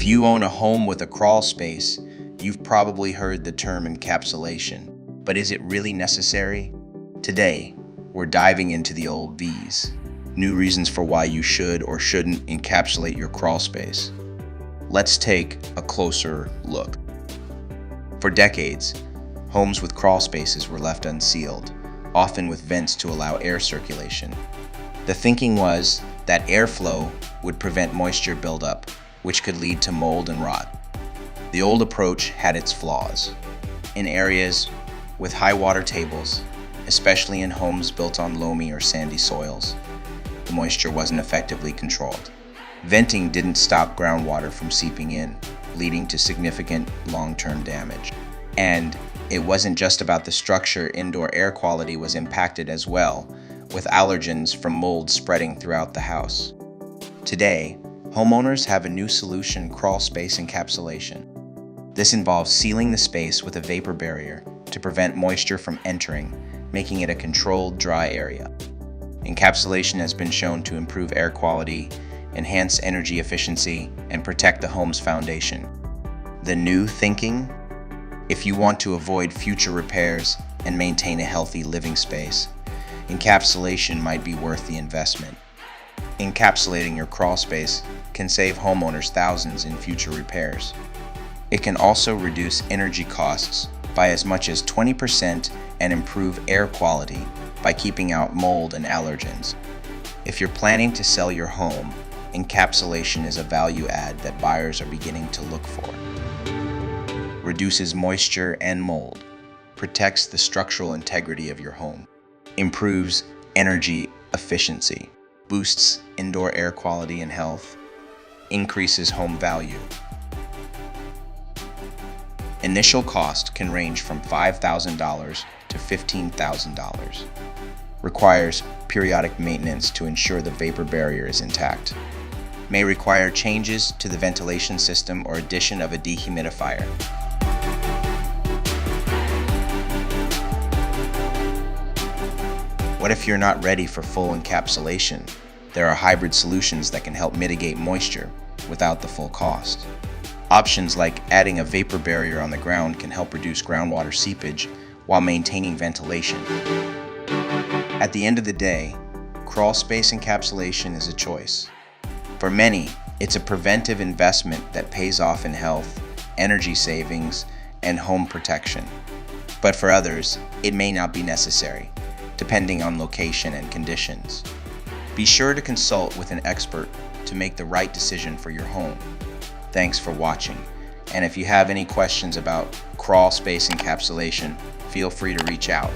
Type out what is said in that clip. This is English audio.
you own a home with a crawl space, you've probably heard the term encapsulation. But is it really necessary? Today, we're diving into the old V's, new reasons for why you should or shouldn't encapsulate your crawl space. Let's take a closer look. For decades, homes with crawl spaces were left unsealed, often with vents to allow air circulation. The thinking was that airflow would prevent moisture buildup, which could lead to mold and rot. The old approach had its flaws. In areas with high water tables, especially in homes built on loamy or sandy soils, the moisture wasn't effectively controlled. Venting didn't stop groundwater from seeping in, leading to significant long-term damage. And it wasn't just about the structure, indoor air quality was impacted as well, with allergens from mold spreading throughout the house. Today, homeowners have a new solution: crawl space encapsulation. This involves sealing the space with a vapor barrier to prevent moisture from entering, making it a controlled, dry area. Encapsulation has been shown to improve air quality, enhance energy efficiency, and protect the home's foundation. The new thinking? If you want to avoid future repairs and maintain a healthy living space, encapsulation might be worth the investment. Encapsulating your crawl space can save homeowners thousands in future repairs. It can also reduce energy costs by as much as 20% and improve air quality by keeping out mold and allergens. If you're planning to sell your home, encapsulation is a value add that buyers are beginning to look for. Reduces moisture and mold, protects the structural integrity of your home, improves energy efficiency, boosts indoor air quality and health, increases home value. Initial cost can range from $5,000 to $15,000. Requires periodic maintenance to ensure the vapor barrier is intact. May require changes to the ventilation system or addition of a dehumidifier. What if you're not ready for full encapsulation? There are hybrid solutions that can help mitigate moisture without the full cost. Options like adding a vapor barrier on the ground can help reduce groundwater seepage while maintaining ventilation. At the end of the day, crawl space encapsulation is a choice. For many, it's a preventive investment that pays off in health, energy savings, and home protection. But for others, it may not be necessary, depending on location and conditions. Be sure to consult with an expert to make the right decision for your home. Thanks for watching, and if you have any questions about crawl space encapsulation, feel free to reach out.